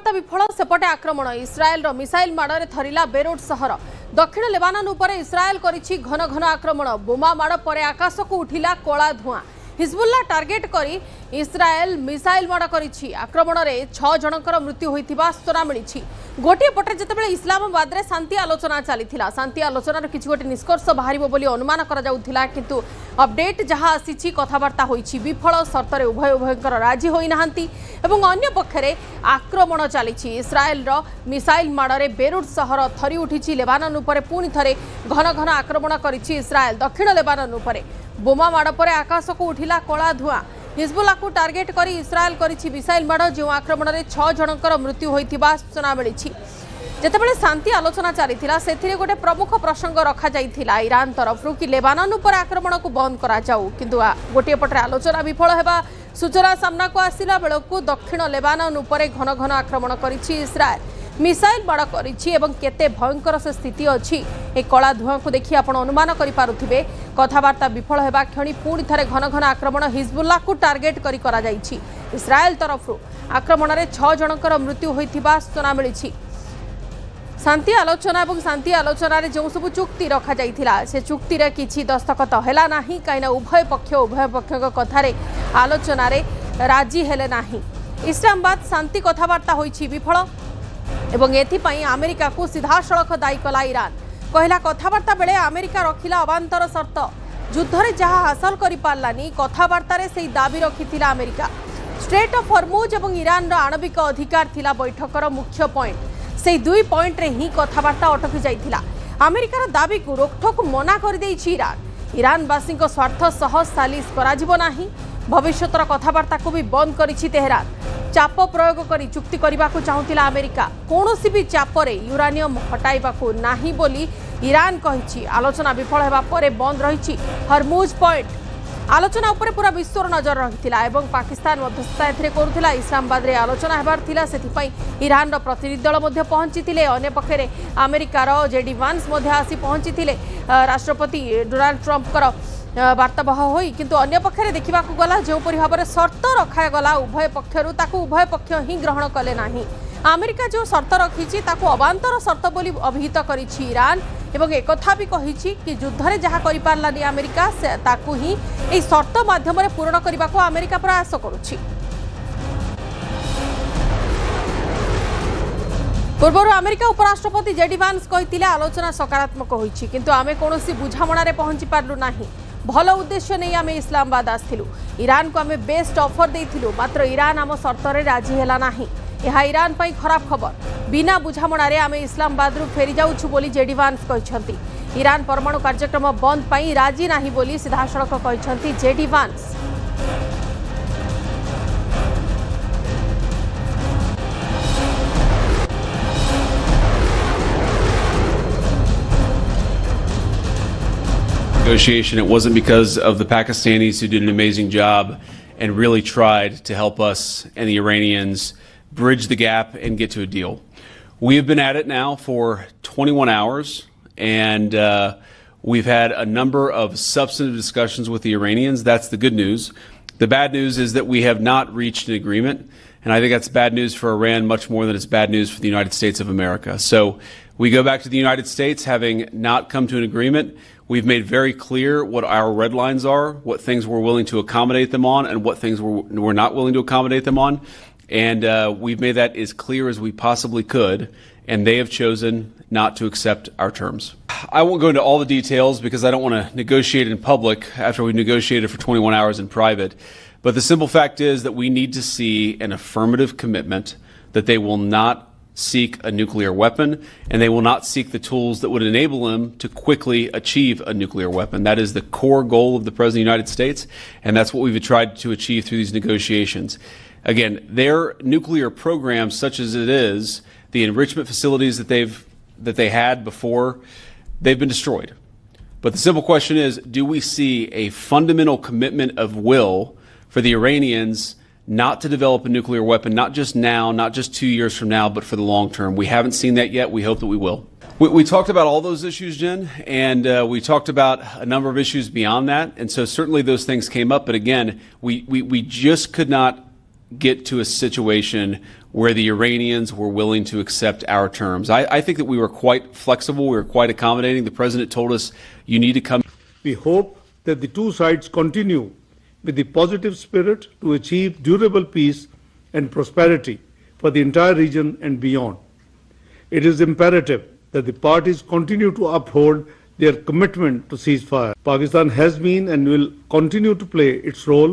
कथबार्ता विफल सेपटे आक्रमण इस्राएल मिसाइल माड़े थरिला बेरुट सहर दक्षिण लेबानन उपरे इस्राएल करिछि घन घन आक्रमण बोमा माड़ पर आकाश को उठिला कला धुआं हिजबुल्ला टार्गेट करी इस्राएल मिसाइल माड़ करिछि आक्रमण रे 6 जनकर मृत्यु होइथिबा सूचना मिलिछि। गोटे पटे जेतेबेले इस्लामाबाद रे शांति आलोचना चलीथिला शांति आलोचनार किछि गोटे निष्कर्ष बाहरिबो बोली अनुमान करा जाउथिला किंतु अपडेट जहाँ आसीछि कथबार्ता होइछि विफल सर्तरे उभय उभयंकर राजी होई नाहंती एवं अन्य पक्षरे आक्रमण चलीछि इस्राएल रो मिसाइल माड़े बेरुट सहर थरी उठिछि लेबानन उपरे पुणी थरे घन घन आक्रमण करिछि इस्राएल दक्षिण लेबानन उपरे बोमा माड़ पर आकाश को उठिला कला धुआं हिजबुल्ला को टार्गेट करी इस्राएल करिछि मिसाइल माड़ जो आक्रमण रे 6 जनकर मृत्यु होइथिबा सूचना मिलिछि। जेतेबेले शांति आलोचना चलीथिला सेथिरे गोटे प्रमुख प्रसंग रखा जाइथिला ईरान तरफ कि लेबानन उपर आक्रमण को बंद करा जाऊ किंतु गोटे पटरे आलोचना विफल हेबा सूचना सामना को आसिला बेलकु दक्षिण लेबानन उपरे घन घन आक्रमण करिछि इस्राएल मिसाइल माड़ करिछि एवं केते भयंकर से स्थिति अछि ए कला धुआं को देखि आपण अनुमान करि पारुथिबे कथबार्ता विफल हेबा क्षणी पुणी थरे घन घन आक्रमण हिजबुल्ला को टार्गेट करी करा जाइछि इस्राएल तरफ आक्रमण रे 6 जनकर मृत्यु होइथिबा सूचना मिलिछि। शांति आलोचना और शांति आलोचना रे जो सब चुक्ति रखा जाइथिला से चुक्ति रे किछि दस्तखत हैला नाही काइना उभय पक्ष कथारे आलोचना रे राजी हेले नाही। इस्लामाबाद शांति कथबार्ता होइछि विफल एवं एथिपाई अमेरिका को सीधा सड़क दायी कला ईरान कहला कथबार्ता बेले अमेरिका रखिला अबांतर शर्त युद्ध रे जहा हासिल करि पारलानी कथबार्ता रे सेही दाबी रखिथिला अमेरिका स्ट्रेट ऑफ हॉर्मुज एवं ईरान रो आणविक अधिकार थिला बैठकर मुख्य पॉइंट से 2 पॉइंट रे ही कथबार्ता अटकी जाइथिला अमेरिकार दाबी को रोकठोक मना कर देइछि ईरान वासी स्वार्थ सह सालिस करा जिवो नाही भविष्यतर कथबार्ता को भी बंद करिछि तेहरान चाप प्रयोग करी चुक्ति करने को चाहूला अमेरिका कौनसी भी चापरे यूरानियम हटाइबा को नाही बोली ईरान कहिछि आलोचना विफल हेबा परे बंद रहिछि हरमुज पॉइंट आलोचना उपरे पूरा विश्वर नजर रहिथिला एवं पाकिस्तान मध्यस्थता एथिरे करूथिला इस्लामाबाद रे आलोचना हेबार थिला सेथिपई ईरान रो प्रतिनिधि दल मध्ये पहुंचीथिले अन्य पक्षरे अमेरिका रो जेडी वांस मध्ये आसी पहुंचीथिले राष्ट्रपति डोनाल्ड ट्रंप कर वार्तावह होई किंतु अन्य पक्षरे देखा गला जो भाव में शर्त रखा गला उभय पक्षरु ताकू उभय पक्ष ही ग्रहण कले नाही अमेरिका जो शर्त रखी अबांतर शर्त बोली अभिहित करिछि ईरान एवं एक कथा भी कहिछि कि युद्ध रे जहा करि पारलानी अमेरिका ताकू ही ए शर्त माध्यम रे पूर्ण करबा को अमेरिका प्रयास करुछि। पूर्व अमेरिका उपराष्ट्रपति जेडी वांस कहिथिले आलोचना सकारात्मक होइछि किंतु आमे कोनोसी बुझामणा रे पहुंची पारलु नाही भल उद्देश्य नहीं आमे इस्लामाबाद आस्थिलु ईरान को आमे बेस्ट ऑफर देइथिलु मात्र ईरान आम शर्त रे राजी हेला नाही यह ईरान पई खराब खबर बिना बुझामणा रे आमे इस्लामाबाद रु फेरी जाउछु बोली जेडी वांस कहिसंती ईरान परमाणु कार्यक्रम बंद पई राजी नाही बोली सीधा सड़क कहिसंती जेडी वांस। Negotiation, it wasn't because of the Pakistanis who did an amazing job and really tried to help us and the Iranians bridge the gap and get to a deal. We have been at it now for 21 hours and we've had a number of substantive discussions with the Iranians. That's the good news. The bad news is that we have not reached an agreement, and I think that's bad news for Iran much more than it's bad news for the United States of America. So we go back to the United States having not come to an agreement. We've made very clear what our red lines are, what things we're willing to accommodate them on, and what things we're not willing to accommodate them on. And we've made that as clear as we possibly could, and they have chosen not to accept our terms. I won't go into all the details because I don't want to negotiate in public after we've negotiated for 21 hours in private. But the simple fact is that we need to see an affirmative commitment that they will not seek a nuclear weapon, and they will not seek the tools that would enable them to quickly achieve a nuclear weapon. That is the core goal of the President of the United States, and that's what we've tried to achieve through these negotiations. Again, their nuclear program, such as it is, the enrichment facilities that they had before, they've been destroyed. But the simple question is, do we see a fundamental commitment of will for the Iranians not to develop a nuclear weapon, not just now, not just 2 years from now, but for the long term? We haven't seen that yet. We hope that we will. We talked about all those issues, Jen, and we talked about a number of issues beyond that. And so certainly those things came up. But again, we just could not get to a situation where the Iranians were willing to accept our terms. I think that we were quite flexible, we were quite accommodating. The president told us, you need to come. We hope that the two sides continue with the positive spirit to achieve durable peace and prosperity for the entire region and beyond. It is imperative that the parties continue to uphold their commitment to ceasefire. Pakistan has been and will continue to play its role